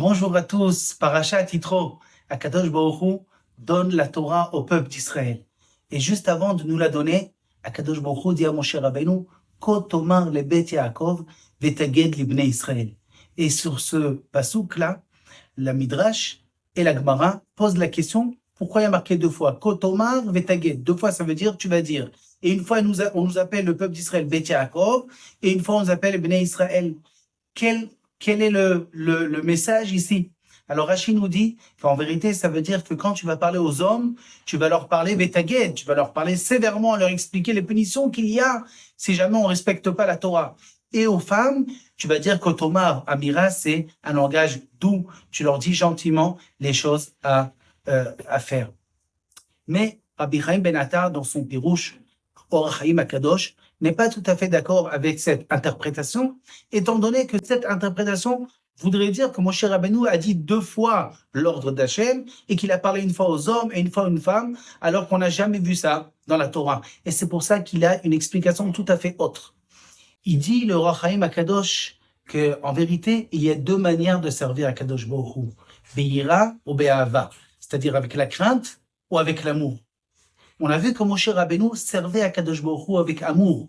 Bonjour à tous, Parashat Yitro, Akadosh Baruch Hu donne la Torah au peuple d'Israël. Et juste avant de nous la donner, Akadosh Baruch Hu dit à Moshe Rabbeinu, Ko tomar le Bet Yaakov vetaged libnei Israël. Et sur ce pasouk-là, la Midrash et la Gemara posent la question, pourquoi il y a marqué deux fois Ko tomar vetaged? Deux fois ça veut dire tu vas dire. Et une fois on nous appelle le peuple d'Israël Bet Yaakov, et une fois on nous appelle Bnei Israël. Quel est le message ici? Alors Rashi nous dit qu'en vérité, ça veut dire que quand tu vas parler aux hommes, tu vas leur parler betaged, tu vas leur parler sévèrement, leur expliquer les punitions qu'il y a si jamais on respecte pas la Torah. Et aux femmes, tu vas dire qu'Otomar, Amira, c'est un langage doux. Tu leur dis gentiment les choses à faire. Mais Rabbi Chaim Ben Attar, dans son Pirouche, Or Chaim Akadosh, n'est pas tout à fait d'accord avec cette interprétation, étant donné que cette interprétation voudrait dire que Moshe Rabbeinu a dit deux fois l'ordre d'Hachem et qu'il a parlé une fois aux hommes et une fois aux femmes, alors qu'on n'a jamais vu ça dans la Torah. Et c'est pour ça qu'il a une explication tout à fait autre. Il dit, le Or Chaim Akadosh, que en vérité, il y a deux manières de servir à Kadosh Baruch Hu, Be'ira ou Be'ahava, c'est-à-dire avec la crainte ou avec l'amour. On a vu que Moshe Rabbeinu servait à Kadosh Baruch Hu avec amour.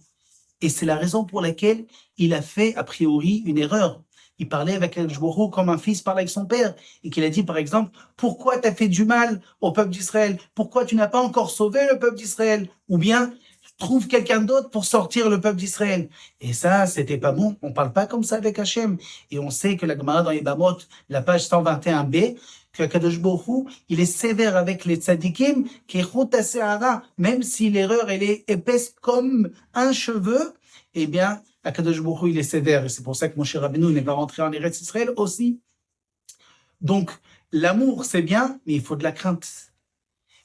Et c'est la raison pour laquelle il a fait, a priori, une erreur. Il parlait avec Kadosh Baruch Hu comme un fils parle avec son père. Et qu'il a dit, par exemple, pourquoi tu as fait du mal au peuple d'Israël? Pourquoi tu n'as pas encore sauvé le peuple d'Israël? Ou bien, trouve quelqu'un d'autre pour sortir le peuple d'Israël. Et ça, c'était pas bon. On parle pas comme ça avec Hachem. Et on sait que la Gemara dans Yebamot, la page 121b, que Kadosh Baruch Hu, il est sévère avec les tzadikim, même si l'erreur, elle est épaisse comme un cheveu, eh bien, Kadosh Baruch Hu, il est sévère. Et c'est pour ça que Moshe Rabbeinu n'est pas rentré en Eretz Israël aussi. Donc, l'amour, c'est bien, mais il faut de la crainte.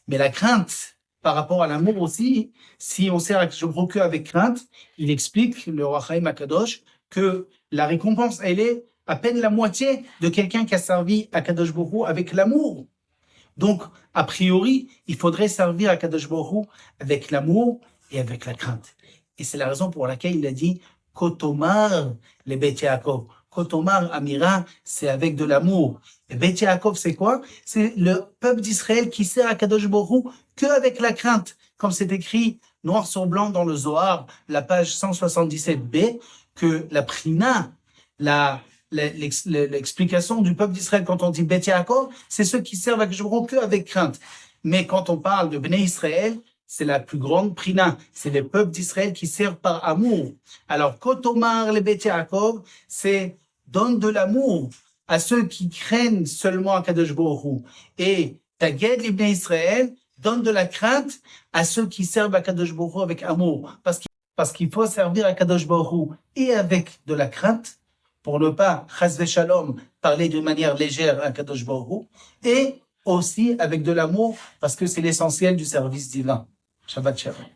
Mais la crainte, par rapport à l'amour aussi, si on sert Kadosh Baruch Hu avec crainte, il explique, le Or Chaim Akadosh, que la récompense, elle est à peine la moitié de quelqu'un qui a servi à Kadosh Baruch Hu avec l'amour. Donc, a priori, il faudrait servir à Kadosh Baruch Hu avec l'amour et avec la crainte. Et c'est la raison pour laquelle il a dit Kotomar le Bet Yaakov. Kotomar Amira, c'est avec de l'amour. Et Bet Yaakov, c'est quoi? C'est le peuple d'Israël qui sert à Kadosh Baruch Hu que avec la crainte. Comme c'est écrit noir sur blanc dans le Zohar, la page 177b, que la prina, l'explication du peuple d'Israël quand on dit Bet Yaakov, c'est ceux qui servent à Kadosh Baruch Hu avec crainte. Mais quand on parle de Bnei Israël, c'est la plus grande prina. C'est les peuples d'Israël qui servent par amour. Alors, Kotomar le Bet Yaakov, c'est donne de l'amour à ceux qui craignent seulement à Kadosh Baruch Hu. Et Taged l'Ibn Israël, donne de la crainte à ceux qui servent à Kadosh Baruch Hu avec amour. Parce qu'il faut servir à Kadosh Baruch Hu et avec de la crainte, pour ne pas, chas v'shalom, parler d'une manière légère à Kadosh Baruch Hu, et aussi avec de l'amour, parce que c'est l'essentiel du service divin. Shabbat Shalom.